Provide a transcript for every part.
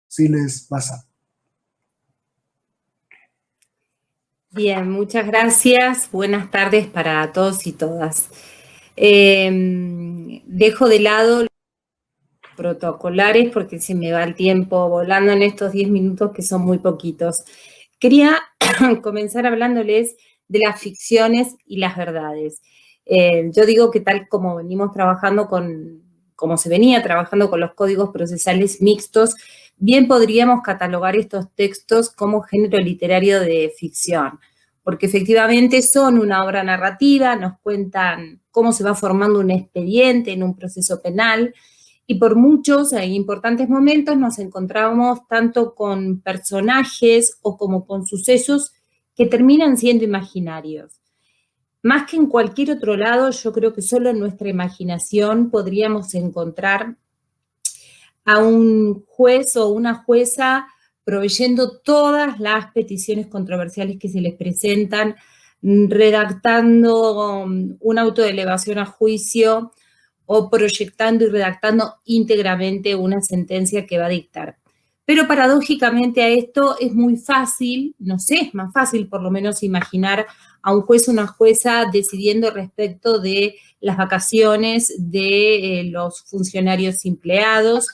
Siles Bazán. Bien, muchas gracias. Buenas tardes para todos y todas. Dejo de lado los protocolares porque se me va el tiempo volando en estos 10 minutos que son muy poquitos. Quería comenzar hablándoles de las ficciones y las verdades. Yo digo que tal como venimos trabajando como se venía trabajando con los códigos procesales mixtos, bien podríamos catalogar estos textos como género literario de ficción, porque efectivamente son una obra narrativa, nos cuentan cómo se va formando un expediente en un proceso penal, y por muchos e importantes momentos nos encontramos tanto con personajes o como con sucesos que terminan siendo imaginarios. Más que en cualquier otro lado, yo creo que solo en nuestra imaginación podríamos encontrar a un juez o una jueza proveyendo todas las peticiones controversiales que se les presentan, redactando un auto de elevación a juicio o proyectando y redactando íntegramente una sentencia que va a dictar. Pero paradójicamente a esto es muy fácil, no sé, es más fácil por lo menos imaginar a un juez o una jueza decidiendo respecto de las vacaciones de los funcionarios empleados,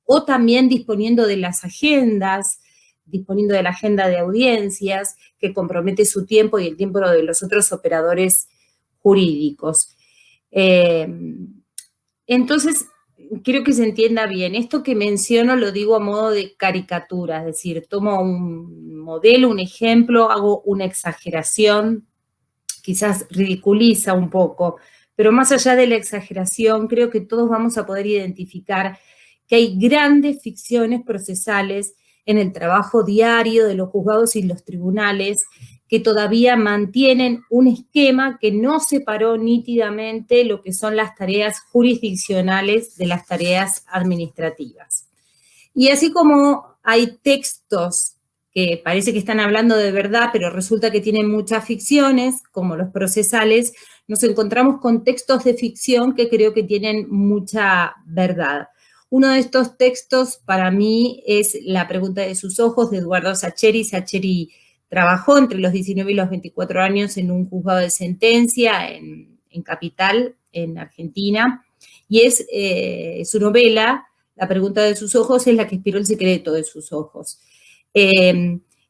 o también disponiendo de las agendas, disponiendo de la agenda de audiencias que compromete su tiempo y el tiempo de los otros operadores jurídicos. Entonces, quiero que se entienda bien. Esto que menciono lo digo a modo de caricatura, es decir, tomo un modelo, un ejemplo, hago una exageración, quizás ridiculiza un poco, pero más allá de la exageración, creo que todos vamos a poder identificar que hay grandes ficciones procesales en el trabajo diario de los juzgados y los tribunales que todavía mantienen un esquema que no separó nítidamente lo que son las tareas jurisdiccionales de las tareas administrativas. Y así como hay textos que parece que están hablando de verdad, pero resulta que tienen muchas ficciones, como los procesales, nos encontramos con textos de ficción que creo que tienen mucha verdad. Uno de estos textos para mí es La pregunta de sus ojos, de Eduardo Sacheri. Sacheri trabajó entre los 19 y los 24 años en un juzgado de sentencia en Capital, en Argentina, y es su novela, La pregunta de sus ojos, es la que inspiró El secreto de sus ojos.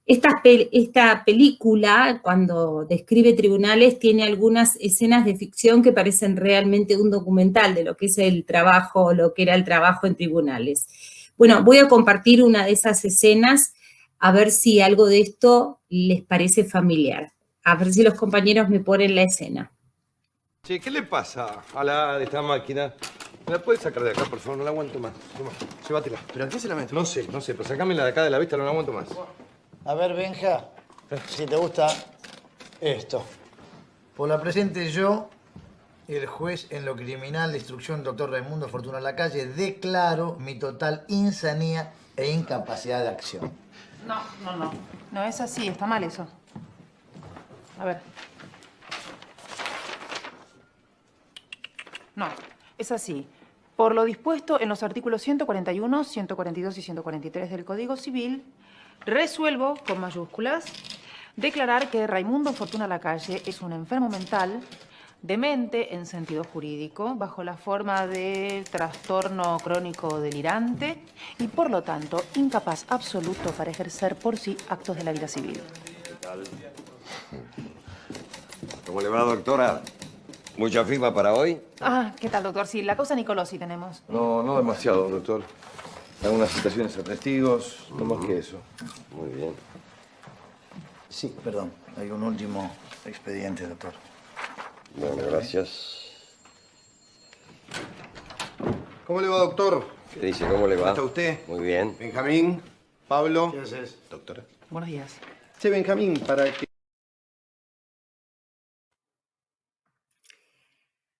Esta película, cuando describe tribunales, tiene algunas escenas de ficción que parecen realmente un documental de lo que es el trabajo, lo que era el trabajo en tribunales. Bueno, voy a compartir una de esas escenas, a ver si algo de esto les parece familiar. A ver si los compañeros me ponen la escena. Che, ¿qué le pasa a la de esta máquina? ¿Me la puedes sacar de acá, por favor? No la aguanto más. Toma, llévatela. ¿Pero a qué se la meto? No sé, pero sacámela de acá de la vista, no la aguanto más. A ver, Benja, si te gusta esto. Por la presente yo, el juez en lo criminal de instrucción, doctor Raimundo Fortuna Lacalle, declaro mi total insanía e incapacidad de acción. No es así, está mal eso. A ver. No, es así. Por lo dispuesto en los artículos 141, 142 y 143 del Código Civil, resuelvo, con mayúsculas, declarar que Raimundo Fortuna Lacalle es un enfermo mental, demente en sentido jurídico, bajo la forma de trastorno crónico delirante y, por lo tanto, incapaz absoluto para ejercer por sí actos de la vida civil. ¿Qué tal? ¿Cómo le va, doctora? ¿Mucha firma para hoy? Ah, ¿qué tal, doctor? Sí, la causa Nicolosi tenemos. No demasiado, doctor. Algunas citaciones a testigos, no más que eso. Muy bien. Sí, perdón. Hay un último expediente, doctor. Bueno, gracias. ¿Cómo le va, doctor? ¿Qué dice? ¿Cómo le va? ¿Cómo está usted? Muy bien. Benjamín, Pablo. ¿Qué haces? Doctora. Buenos días. Che, Benjamín, para que...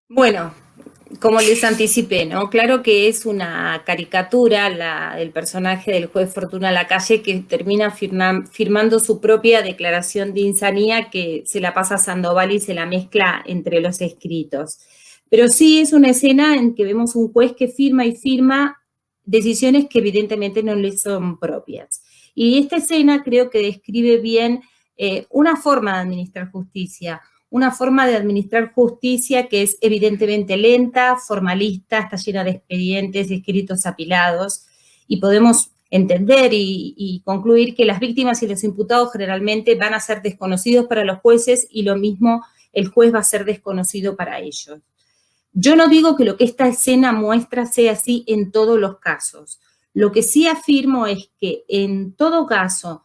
Bueno, como les anticipé, ¿no? Claro que es una caricatura el personaje del juez Fortuna Lacalle que termina firmando su propia declaración de insanía que se la pasa a Sandoval y se la mezcla entre los escritos. Pero sí es una escena en que vemos un juez que firma y firma decisiones que evidentemente no les son propias. Y esta escena creo que describe bien una forma de administrar justicia, que es evidentemente lenta, formalista, está llena de expedientes y escritos apilados, y podemos entender y concluir que las víctimas y los imputados generalmente van a ser desconocidos para los jueces y lo mismo el juez va a ser desconocido para ellos. Yo no digo que lo que esta escena muestra sea así en todos los casos. Lo que sí afirmo es que en todo caso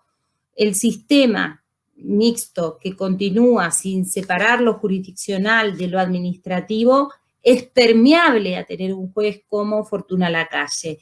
el sistema mixto que continúa sin separar lo jurisdiccional de lo administrativo es permeable a tener un juez como Fortuna Lacalle.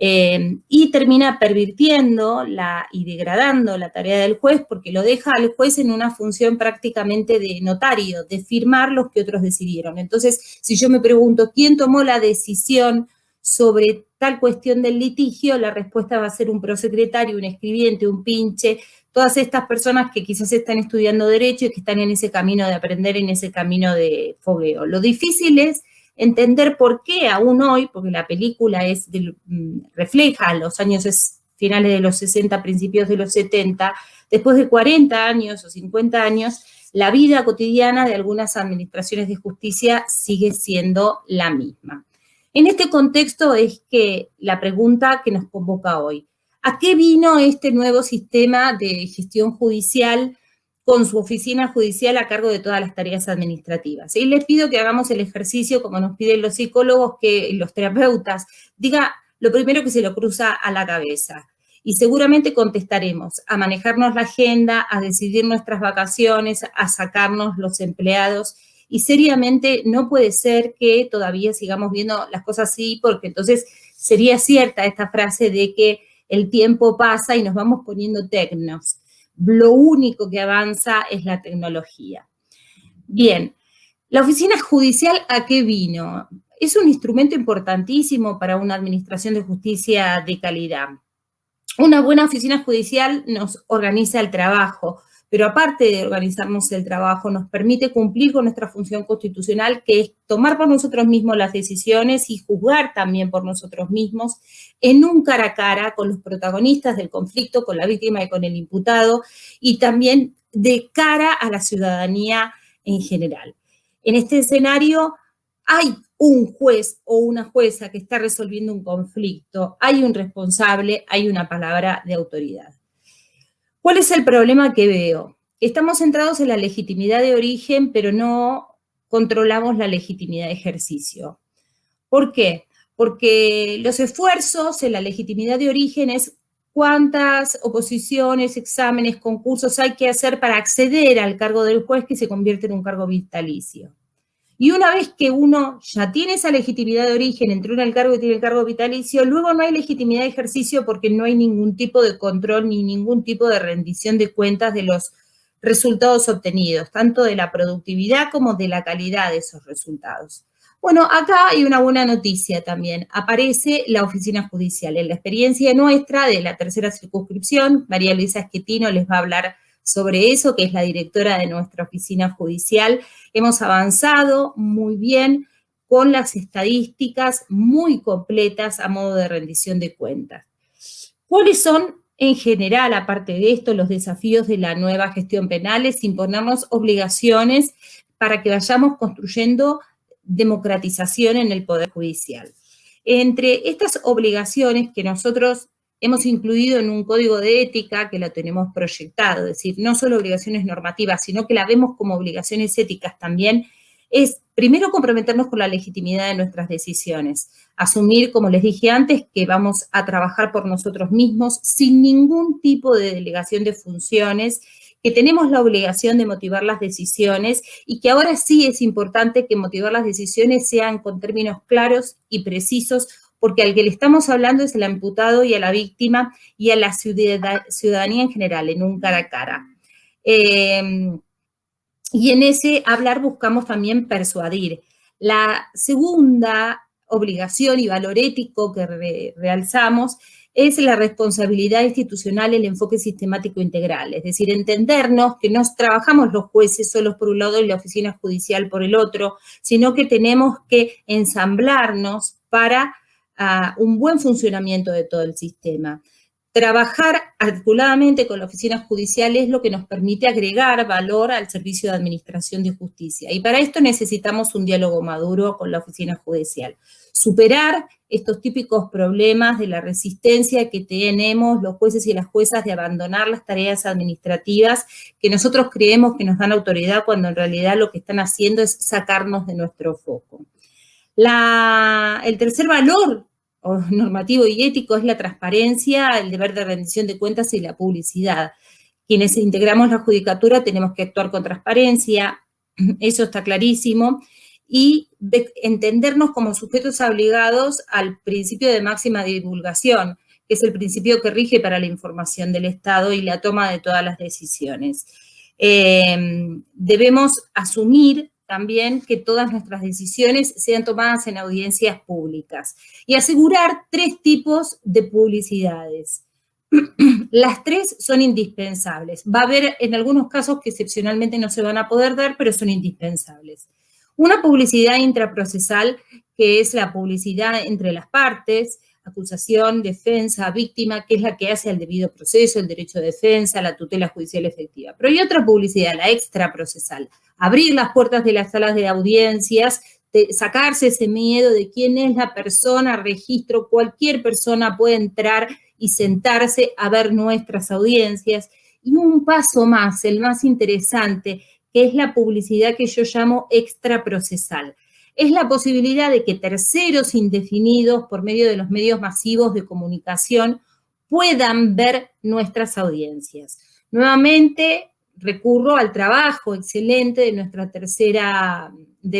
Y termina pervirtiendo y degradando la tarea del juez porque lo deja al juez en una función prácticamente de notario, de firmar los que otros decidieron. Entonces, si yo me pregunto quién tomó la decisión sobre tal cuestión del litigio, la respuesta va a ser un prosecretario, un escribiente, un pinche, todas estas personas que quizás están estudiando derecho y que están en ese camino de aprender, en ese camino de fogueo. Lo difícil es entender por qué aún hoy, porque la película refleja los años finales de los 60, principios de los 70, después de 40 años o 50 años, la vida cotidiana de algunas administraciones de justicia sigue siendo la misma. En este contexto es que la pregunta que nos convoca hoy, ¿a qué vino este nuevo sistema de gestión judicial con su oficina judicial a cargo de todas las tareas administrativas? Y les pido que hagamos el ejercicio, como nos piden los psicólogos, que los terapeutas, diga lo primero que se le cruza a la cabeza. Y seguramente contestaremos a manejarnos la agenda, a decidir nuestras vacaciones, a sacarnos los empleados. Y seriamente no puede ser que todavía sigamos viendo las cosas así, porque entonces sería cierta esta frase de que el tiempo pasa y nos vamos poniendo tecnos. Lo único que avanza es la tecnología. Bien, la oficina judicial, ¿a qué vino? Es un instrumento importantísimo para una administración de justicia de calidad. Una buena oficina judicial nos organiza el trabajo, pero aparte de organizarnos el trabajo, nos permite cumplir con nuestra función constitucional, que es tomar por nosotros mismos las decisiones y juzgar también por nosotros mismos en un cara a cara con los protagonistas del conflicto, con la víctima y con el imputado, y también de cara a la ciudadanía en general. En este escenario hay un juez o una jueza que está resolviendo un conflicto, hay un responsable, hay una palabra de autoridad. ¿Cuál es el problema que veo? Estamos centrados en la legitimidad de origen, pero no controlamos la legitimidad de ejercicio. ¿Por qué? Porque los esfuerzos en la legitimidad de origen es cuántas oposiciones, exámenes, concursos hay que hacer para acceder al cargo del juez que se convierte en un cargo vitalicio. Y una vez que uno ya tiene esa legitimidad de origen, entró en el cargo y tiene el cargo vitalicio, luego no hay legitimidad de ejercicio porque no hay ningún tipo de control ni ningún tipo de rendición de cuentas de los resultados obtenidos, tanto de la productividad como de la calidad de esos resultados. Bueno, acá hay una buena noticia también. Aparece la oficina judicial. En la experiencia nuestra de la tercera circunscripción, María Luisa Esquetino les va a hablar sobre eso, que es la directora de nuestra oficina judicial. Hemos avanzado muy bien con las estadísticas muy completas a modo de rendición de cuentas. ¿Cuáles son, en general, aparte de esto, los desafíos de la nueva gestión penal? Es imponernos obligaciones para que vayamos construyendo democratización en el Poder Judicial. Entre estas obligaciones que nosotros hemos incluido en un código de ética que lo tenemos proyectado, es decir, no solo obligaciones normativas, sino que la vemos como obligaciones éticas también, es primero comprometernos con la legitimidad de nuestras decisiones, asumir, como les dije antes, que vamos a trabajar por nosotros mismos sin ningún tipo de delegación de funciones, que tenemos la obligación de motivar las decisiones y que ahora sí es importante que motivar las decisiones sean con términos claros y precisos, porque al que le estamos hablando es al imputado y a la víctima y a la ciudadanía en general, en un cara a cara. Y en ese hablar buscamos también persuadir. La segunda obligación y valor ético que realzamos es la responsabilidad institucional, el enfoque sistemático integral, es decir, entendernos que no trabajamos los jueces solos por un lado y la oficina judicial por el otro, sino que tenemos que ensamblarnos para a un buen funcionamiento de todo el sistema. Trabajar articuladamente con la oficina judicial es lo que nos permite agregar valor al servicio de administración de justicia. Y para esto necesitamos un diálogo maduro con la oficina judicial. Superar estos típicos problemas de la resistencia que tenemos los jueces y las juezas de abandonar las tareas administrativas que nosotros creemos que nos dan autoridad cuando en realidad lo que están haciendo es sacarnos de nuestro foco. El tercer valor normativo y ético es la transparencia, el deber de rendición de cuentas y la publicidad. Quienes integramos la judicatura tenemos que actuar con transparencia, eso está clarísimo, y entendernos como sujetos obligados al principio de máxima divulgación, que es el principio que rige para la información del Estado y la toma de todas las decisiones. Debemos asumir también que todas nuestras decisiones sean tomadas en audiencias públicas y asegurar 3 tipos de publicidades. Las 3 son indispensables. Va a haber en algunos casos que excepcionalmente no se van a poder dar, pero son indispensables. Una publicidad intraprocesal, que es la publicidad entre las partes, acusación, defensa, víctima, que es la que hace al debido proceso, el derecho de defensa, la tutela judicial efectiva. Pero hay otra publicidad, la extraprocesal, abrir las puertas de las salas de audiencias, sacarse ese miedo de quién es la persona, registro, cualquier persona puede entrar y sentarse a ver nuestras audiencias. Y un paso más, el más interesante, que es la publicidad que yo llamo extraprocesal. Es la posibilidad de que terceros indefinidos por medio de los medios masivos de comunicación puedan ver nuestras audiencias. Nuevamente recurro al trabajo excelente de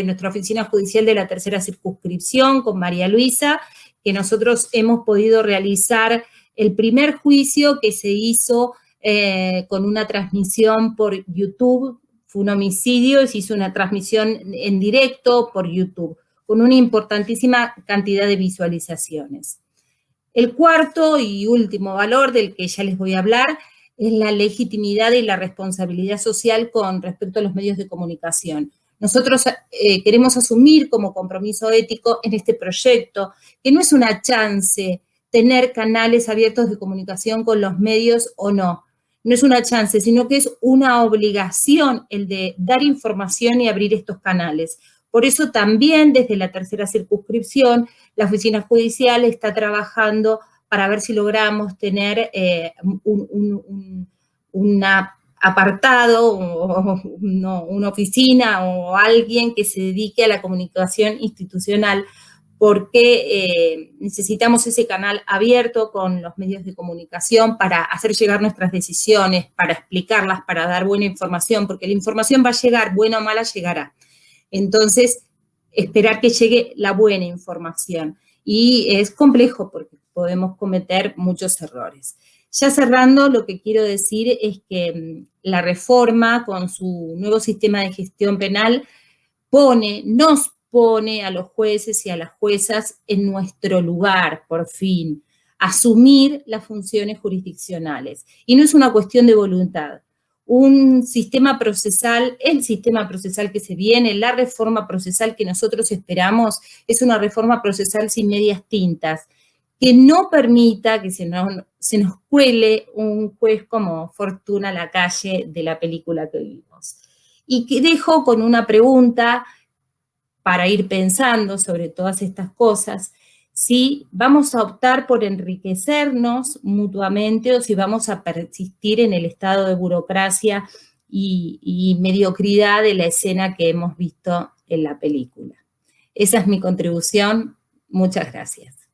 nuestra oficina judicial de la tercera circunscripción con María Luisa, que nosotros hemos podido realizar el primer juicio que se hizo con una transmisión por YouTube. Fue un homicidio y se hizo una transmisión en directo por YouTube, con una importantísima cantidad de visualizaciones. El cuarto y último valor del que ya les voy a hablar es la legitimidad y la responsabilidad social con respecto a los medios de comunicación. Nosotros queremos asumir como compromiso ético en este proyecto que no es una chance tener canales abiertos de comunicación con los medios o no. No es una chance, sino que es una obligación el de dar información y abrir estos canales. Por eso también desde la tercera circunscripción, la oficina judicial está trabajando para ver si logramos tener un apartado, una oficina o alguien que se dedique a la comunicación institucional, porque necesitamos ese canal abierto con los medios de comunicación para hacer llegar nuestras decisiones, para explicarlas, para dar buena información, porque la información va a llegar, buena o mala llegará. Entonces, esperar que llegue la buena información. Y es complejo porque podemos cometer muchos errores. Ya cerrando, lo que quiero decir es que la reforma con su nuevo sistema de gestión penal nos pone a los jueces y a las juezas en nuestro lugar, por fin, asumir las funciones jurisdiccionales. Y no es una cuestión de voluntad. Un sistema procesal, el sistema procesal que se viene, la reforma procesal que nosotros esperamos, es una reforma procesal sin medias tintas, que no permita que se nos cuele un juez como Fortuna Lacalle de la película que vimos. Y que dejo con una pregunta para ir pensando sobre todas estas cosas, si vamos a optar por enriquecernos mutuamente o si vamos a persistir en el estado de burocracia y mediocridad de la escena que hemos visto en la película. Esa es mi contribución. Muchas gracias.